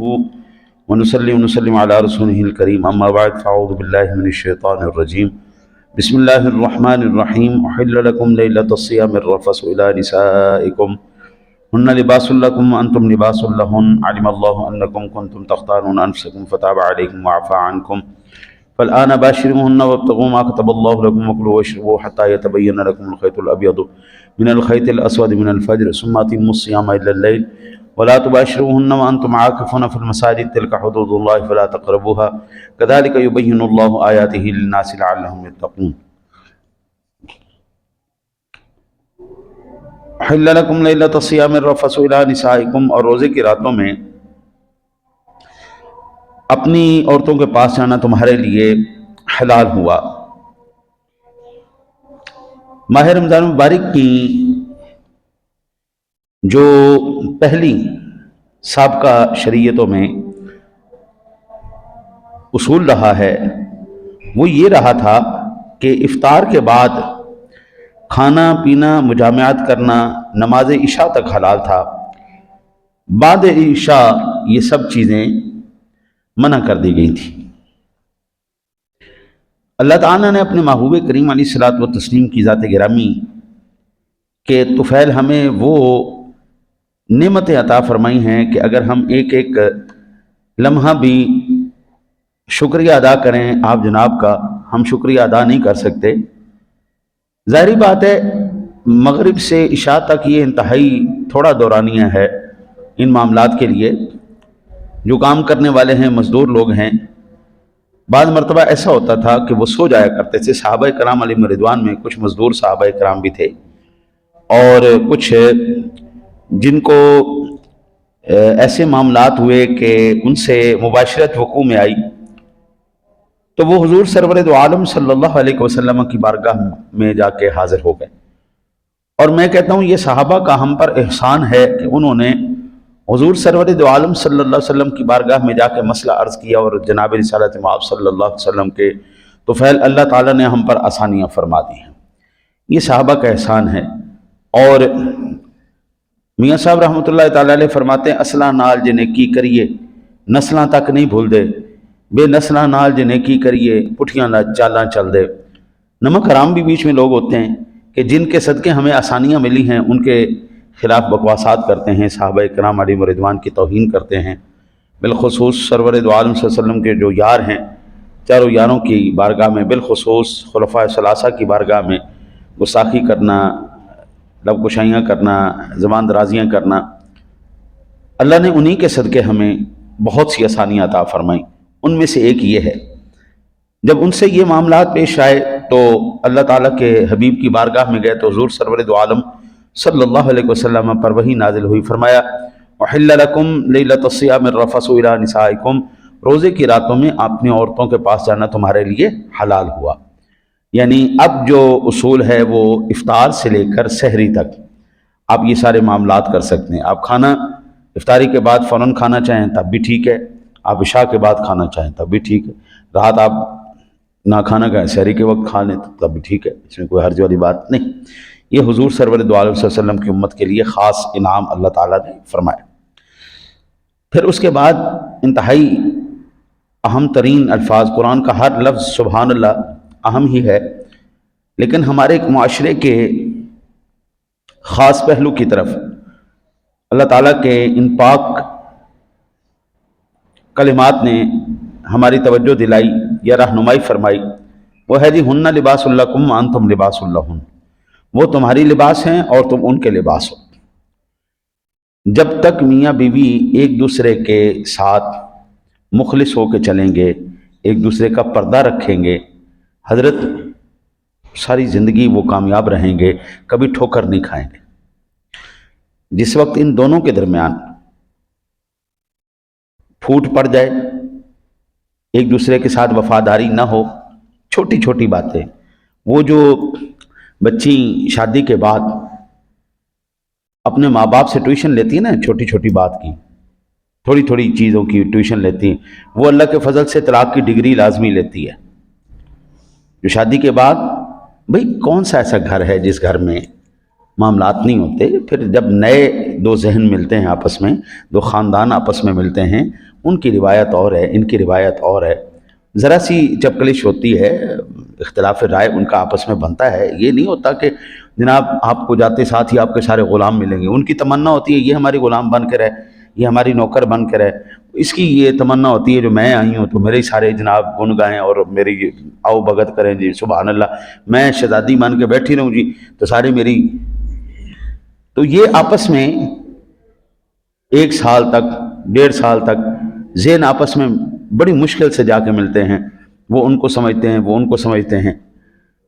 ونصلي ونسلم على رسوله الكريم أما بعد فأعوذ بالله من الشيطان الرجيم بسم الله الرحمن الرحيم أحل لكم ليلة الصيام الرفث إلى نسائكم هن لباس لكم وأنتم لباس لهن علم الله أنكم كنتم تختارون أنفسكم فتاب عليكم وعفى عنكم فالآن باشروهن وابتغوا ما كتب الله لكم وكلوا واشربوا حتى يتبين لكم الخيط الأبيض من الخيط الأسود من الفجر ثم أتموا الصيام إلى الليل ولا تباشروهن وأنتم عاكفون في المساجد تلك حدود الله فلا تقربوها كذلك يبين الله آياته للناس لعلهم يتقون. حل لكم لیلۃ الصیام الرفث الی نسائکم، اور روزے کی راتوں میں اپنی عورتوں کے پاس جانا تمہارے لیے حلال ہوا۔ ماہ رمضان مبارک کی جو پہلی سابقہ شریعتوں میں اصول رہا ہے وہ یہ رہا تھا کہ افطار کے بعد کھانا پینا مجامعات کرنا نماز عشاء تک حلال تھا، بعد عشاء یہ سب چیزیں منع کر دی گئی تھی۔ اللہ تعالیٰ نے اپنے محبوب کریم علیہ الصلوۃ والتسلیم کی ذات گرامی کے طفیل ہمیں وہ نعمتیں عطا فرمائی ہیں کہ اگر ہم ایک ایک لمحہ بھی شکریہ ادا کریں آپ جناب کا، ہم شکریہ ادا نہیں کر سکتے۔ ظاہری بات ہے مغرب سے عشاء تک یہ انتہائی تھوڑا دورانیہ ہے ان معاملات کے لیے۔ جو کام کرنے والے ہیں مزدور لوگ ہیں، بعض مرتبہ ایسا ہوتا تھا کہ وہ سو جایا کرتے تھے۔ صحابہ کرام علیہم رضوان میں کچھ مزدور صحابہ کرام بھی تھے اور کچھ جن کو ایسے معاملات ہوئے کہ ان سے مباشرت وقوع میں آئی تو وہ حضور سرور دو عالم صلی اللہ علیہ وسلم کی بارگاہ میں جا کے حاضر ہو گئے۔ اور میں کہتا ہوں یہ صحابہ کا ہم پر احسان ہے کہ انہوں نے حضور سرور دو عالم صلی اللہ علیہ وسلم کی بارگاہ میں جا کے مسئلہ عرض کیا اور جناب رسالت مآب صلی اللہ علیہ وسلم کے طفیل اللہ تعالیٰ نے ہم پر آسانیاں فرما دی ہیں۔ یہ صحابہ کا احسان ہے۔ اور میاں صاحب رحمۃ اللہ تعالیٰ علیہ فرماتے ہیں اسلاں نال جے نیکی کریے نسلاں تک نہیں بھول دے، بے نسلاں نال جے نیکی کریے پٹھیاں چالاں چل دے۔ نمک حرام بھی بیچ میں لوگ ہوتے ہیں کہ جن کے صدقے ہمیں آسانیاں ملی ہیں ان کے خلاف بکواسات کرتے ہیں، صحابہ کرام علیہم رضوان کی توہین کرتے ہیں۔ بالخصوص سرور دو عالم صلی اللہ علیہ وسلم کے جو یار ہیں، چاروں یاروں کی بارگاہ میں، بالخصوص خلفاء ثلاثہ کی بارگاہ میں گستاخی کرنا، لب کشائیاں کرنا، زبان درازیاں کرنا، اللہ نے انہی کے صدقے ہمیں بہت سی آسانیاں عطا فرمائیں۔ ان میں سے ایک یہ ہے، جب ان سے یہ معاملات پیش آئے تو اللہ تعالیٰ کے حبیب کی بارگاہ میں گئے تو حضور سرور دو عالم صلی اللہ علیہ وسلم پر وحی نازل ہوئی، فرمایا احل لکم لیلۃ الصیام الرفث الی نسائکم، روزے کی راتوں میں اپنی عورتوں کے پاس جانا تمہارے لیے حلال ہوا۔ یعنی اب جو اصول ہے وہ افطار سے لے کر سحری تک آپ یہ سارے معاملات کر سکتے ہیں۔ آپ کھانا افطاری کے بعد فوراً کھانا چاہیں تب بھی ٹھیک ہے، آپ عشاء کے بعد کھانا چاہیں تب بھی ٹھیک ہے، رات آپ نہ کھانا کھائیں سحری کے وقت کھا لیں تب بھی ٹھیک ہے، اس میں کوئی حرج والی بات نہیں۔ یہ حضور سرور دو عالم صلی اللہ علیہ وسلم کی امت کے لیے خاص انعام اللہ تعالیٰ نے فرمایا۔ پھر اس کے بعد انتہائی اہم ترین الفاظ، قرآن کا ہر لفظ سبحان اللہ اہم ہی ہے، لیکن ہمارے ایک معاشرے کے خاص پہلو کی طرف اللہ تعالیٰ کے ان پاک کلمات نے ہماری توجہ دلائی یا رہنمائی فرمائی، وہ ہے جی ہن لباس لکم وانتم لباس لہن، وہ تمہاری لباس ہیں اور تم ان کے لباس ہو۔ جب تک میاں بیوی ایک دوسرے کے ساتھ مخلص ہو کے چلیں گے، ایک دوسرے کا پردہ رکھیں گے، حضرت ساری زندگی وہ کامیاب رہیں گے، کبھی ٹھوکر نہیں کھائیں گے۔ جس وقت ان دونوں کے درمیان پھوٹ پڑ جائے، ایک دوسرے کے ساتھ وفاداری نہ ہو، چھوٹی چھوٹی باتیں، وہ جو بچی شادی کے بعد اپنے ماں باپ سے ٹیوشن لیتی ہے نا، چھوٹی چھوٹی بات کی، تھوڑی تھوڑی چیزوں کی ٹیوشن لیتی ہیں، وہ اللہ کے فضل سے طلاق کی ڈگری لازمی لیتی ہے۔ جو شادی کے بعد بھئی کون سا ایسا گھر ہے جس گھر میں معاملات نہیں ہوتے. پھر جب نئے دو ذہن ملتے ہیں آپس میں، دو خاندان آپس میں ملتے ہیں، ان کی روایت اور ہے، ان کی روایت اور ہے، ذرا سی چپکلش ہوتی ہے، اختلاف رائے ان کا آپس میں بنتا ہے. یہ نہیں ہوتا کہ جناب آپ کو جاتے ساتھ ہی آپ کے سارے غلام ملیں گے. ان کی تمنا ہوتی ہے یہ ہماری غلام بن کے رہے، یہ ہماری نوکر بن کے رہے. اس کی یہ تمنا ہوتی ہے جو میں آئی ہوں تو میرے ہی سارے جناب گن گائیں اور میری آؤ بھگت کریں جی، سبحان اللہ. میں شہزادی مان کے بیٹھی رہوں جی تو سارے میری. تو یہ آپس میں 1 سال تک 1.5 سال تک ذہن آپس میں بڑی مشکل سے جا کے ملتے ہیں. وہ ان کو سمجھتے ہیں، وہ ان کو سمجھتے ہیں.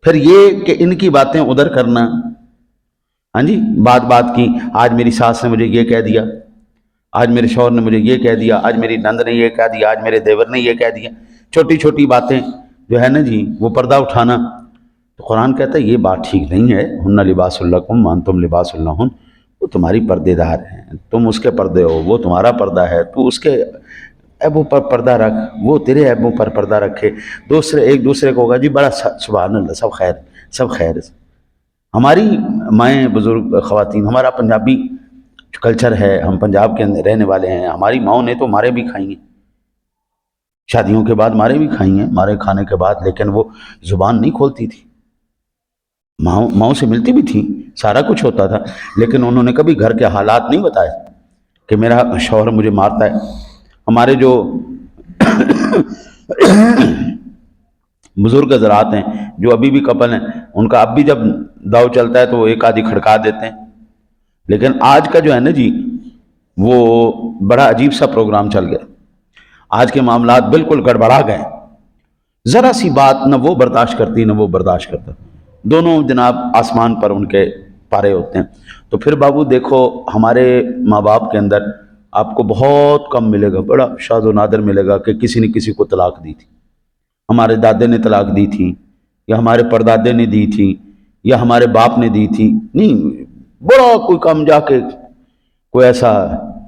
پھر یہ کہ ان کی باتیں ادھر کرنا، ہاں جی، بات بات کی، آج میری ساس نے مجھے یہ کہہ دیا، آج میرے شوہر نے مجھے یہ کہہ دیا، آج میری نند نے یہ کہہ دیا، آج میرے دیور نے یہ کہہ دیا. چھوٹی چھوٹی باتیں جو ہے نا جی وہ پردہ اٹھانا. تو قرآن کہتا ہے یہ بات ٹھیک نہیں ہے. ہن لباس لکم وانتم لباس لہن. وہ تمہاری پردے دار ہیں، تم اس کے پردے ہو، وہ تمہارا پردہ ہے. تو اس کے عیبوں پر پردہ رکھ، وہ تیرے عیبوں پر پردہ رکھے. دوسرے ایک دوسرے کو ہوگا جی بڑا سبحان اللہ، سب خیر، سب خیر. ہماری مائیں بزرگ خواتین، ہمارا پنجابی کلچر ہے، ہم پنجاب کے اندر رہنے والے ہیں. ہماری ماؤں نے تو مارے بھی کھائی ہیں، شادیوں کے بعد مارے بھی کھائی ہیں، مارے کھانے کے بعد، لیکن وہ زبان نہیں کھولتی تھی. ماؤں سے ملتی بھی تھی، سارا کچھ ہوتا تھا، لیکن انہوں نے کبھی گھر کے حالات نہیں بتائے کہ میرا شوہر مجھے مارتا ہے. ہمارے جو بزرگ حضرات ہیں جو ابھی بھی کپل ہیں، ان کا اب بھی جب داؤ چلتا ہے تو وہ ایک آدھی کھڑکا دیتے ہیں. لیکن آج کا جو ہے نا جی وہ بڑا عجیب سا پروگرام چل گیا. آج کے معاملات بالکل گڑبڑا گئے. ذرا سی بات نہ وہ برداشت کرتی نہ وہ برداشت کرتا، دونوں جناب آسمان پر ان کے پارے ہوتے ہیں. تو پھر بابو دیکھو ہمارے ماں باپ کے اندر آپ کو بہت کم ملے گا، بڑا شاذ و نادر ملے گا کہ کسی نے کسی کو طلاق دی تھی. ہمارے دادے نے طلاق دی تھی، یا ہمارے پردادے نے دی تھی، یا ہمارے باپ نے دی تھی. نہیں، بڑا کوئی کم جا کے کوئی ایسا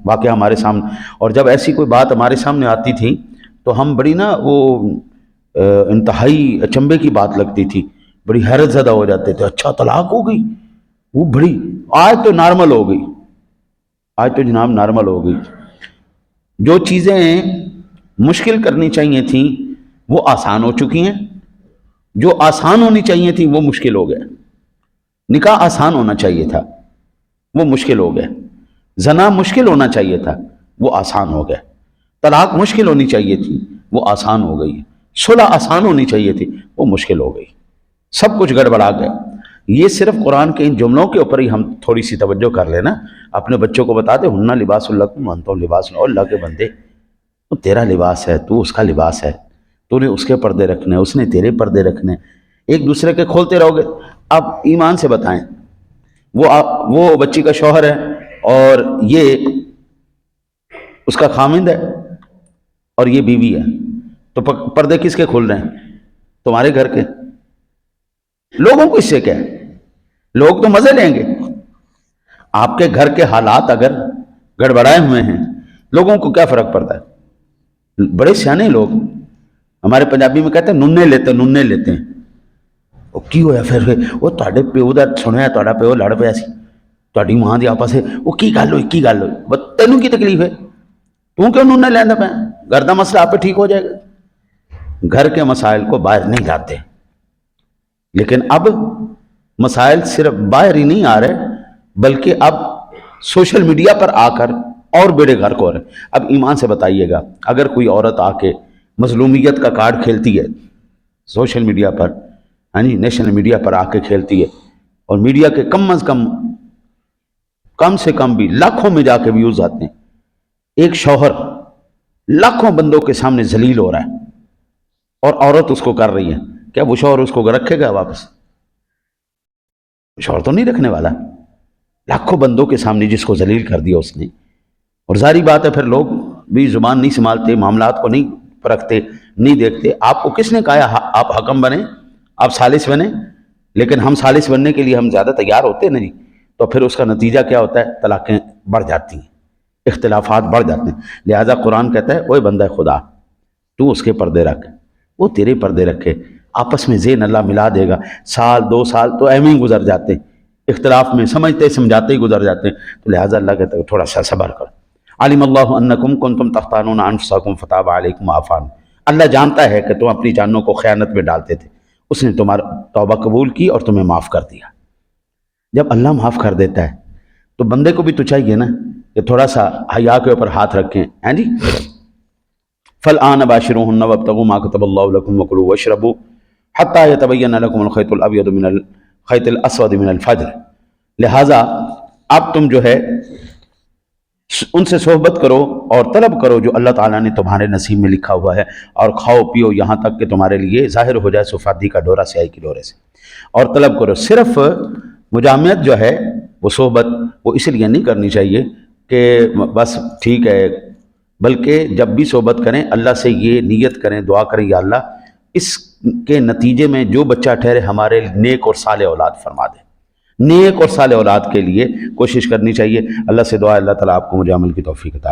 واقعہ ہمارے سامنے. اور جب ایسی کوئی بات ہمارے سامنے آتی تھی تو ہم بڑی نا وہ انتہائی اچنبے کی بات لگتی تھی، بڑی حیرت زدہ ہو جاتے تھے. اچھا طلاق ہو گئی، وہ بڑی آج تو نارمل ہو گئی، آج تو جناب نارمل ہو گئی. جو چیزیں مشکل کرنی چاہیے تھیں وہ آسان ہو چکی ہیں، جو آسان ہونی چاہیے تھیں وہ مشکل ہو گئے. نکاح آسان ہونا چاہیے تھا وہ مشکل ہو گئے. زنا مشکل ہونا چاہیے تھا وہ آسان ہو گئے. طلاق مشکل ہونی چاہیے تھی وہ آسان ہو گئی. صلح آسان ہونی چاہیے تھی وہ مشکل ہو گئی. سب کچھ گڑبڑا گیا. یہ صرف قرآن کے ان جملوں کے اوپر ہی ہم تھوڑی سی توجہ کر لینا. اپنے بچوں کو بتا دے ہننا لباس لکم وانتم لباس لہن. اور اللہ کے بندے وہ تیرا لباس ہے، تو اس کا لباس ہے. تو نے اس کے پردے رکھنے، اس نے تیرے پردے رکھنے. ایک دوسرے کے کھولتے رہو گے. اب ایمان سے بتائیں، وہ بچی کا شوہر ہے اور یہ اس کا خامند ہے اور یہ بیوی ہے، تو پردے کس کے کھل رہے ہیں؟ تمہارے گھر کے. لوگوں کو اس سے کیا ہے؟ لوگ تو مزے لیں گے. آپ کے گھر کے حالات اگر گڑبڑائے ہوئے ہیں، لوگوں کو کیا فرق پڑتا ہے؟ بڑے سیانے لوگ ہمارے پنجابی میں کہتے ہیں ننے لیتے ہیں. وہ کی ہویا پھر وہ تہاڈے پیو دا سنیا تہاڈا پیو لڑ پیا سی تہاڈی ماں دی آپس وہ کی گل ہوئی بس تینوں کی تکلیف ہے؟ تو کیوں ننے لینا پیا؟ گھر دا مسئلہ آپ پہ ٹھیک ہو جائے گا. گھر کے مسائل کو باہر نہیں لاتے. لیکن اب مسائل صرف باہر ہی نہیں آ رہے بلکہ اب سوشل میڈیا پر آ کر اور بیڑے گھر کو ہو رہے. اب ایمان سے بتائیے گا، اگر کوئی عورت آ کے مظلومیت کا کارڈ کھیلتی ہے سوشل میڈیا پر، ہاں جی، نیشنل میڈیا پر آ کے کھیلتی ہے، اور میڈیا کے کم سے کم بھی لاکھوں میں جا کے ویوز آتے ہیں، ایک شوہر لاکھوں بندوں کے سامنے ذلیل ہو رہا ہے اور عورت اس کو کر رہی ہے، کیا وہ شوہر اس کو رکھے گا واپس؟ شوہر تو نہیں رکھنے والا. لاکھوں بندوں کے سامنے جس کو ذلیل کر دیا اس نے. اور ظاہری بات ہے پھر لوگ بھی زبان نہیں سنبھالتے، معاملات کو نہیں پرکھتے، نہیں دیکھتے. آپ کو کس نے کہا آپ حکم بنے، آپ ثالث بنے؟ لیکن ہم ثالث بننے کے لیے ہم زیادہ تیار ہوتے نہیں، تو پھر اس کا نتیجہ کیا ہوتا ہے؟ طلاقیں بڑھ جاتی ہیں، اختلافات بڑھ جاتے ہیں. لہٰذا قرآن کہتا ہے اوے بندہ خدا، تو اس کے پردے رکھ، وہ تیرے پردے رکھے. آپس میں ذہن اللہ ملا دے گا. 1 سال 2 سال تو ایویں ہی گزر جاتے. اختلاف میں سمجھتے سمجھاتے ہی گزر جاتے ہیں. تو لہٰذا اللہ کہتا ہے تھوڑا سا صبر کرو. علم اللہ انکم کنتم تختانون انفسکم فتاب علیکم عفان. اللہ جانتا ہے کہ تم اپنی جانوں کو خیانت میں ڈالتے تھے، اس نے تمہارا توبہ قبول کی اور تمہیں معاف کر دیا. جب اللہ معاف کر دیتا ہے تو بندے کو بھی تو چاہیے نا کہ تھوڑا سا حیا کے اوپر ہاتھ رکھیں. ہیں جی، فالآن باشروہن وابتغوا ما کتب اللہ لکم وکلوا واشربوا حتی یتبین لکم الخیط الابیض من الخیط الاسود من الفجر. لہٰذا اب تم جو ہے ان سے صحبت کرو اور طلب کرو جو اللہ تعالیٰ نے تمہارے نصیب میں لکھا ہوا ہے، اور کھاؤ پیو یہاں تک کہ تمہارے لیے ظاہر ہو جائے سفادی کا ڈورا سیاہی کی ڈورے سے، اور طلب کرو. صرف مجامعت جو ہے وہ صحبت وہ اس لیے نہیں کرنی چاہیے کہ بس ٹھیک ہے، بلکہ جب بھی صحبت کریں اللہ سے یہ نیت کریں، دعا کریں یا اللہ اس کے نتیجے میں جو بچہ ٹھہرے ہمارے نیک اور صالح اولاد فرما دے. نیک اور صالح اولاد کے لیے کوشش کرنی چاہیے. اللہ سے دعا اللہ تعالیٰ آپ کو مجھے عمل کی توفیق عطا فرمائے.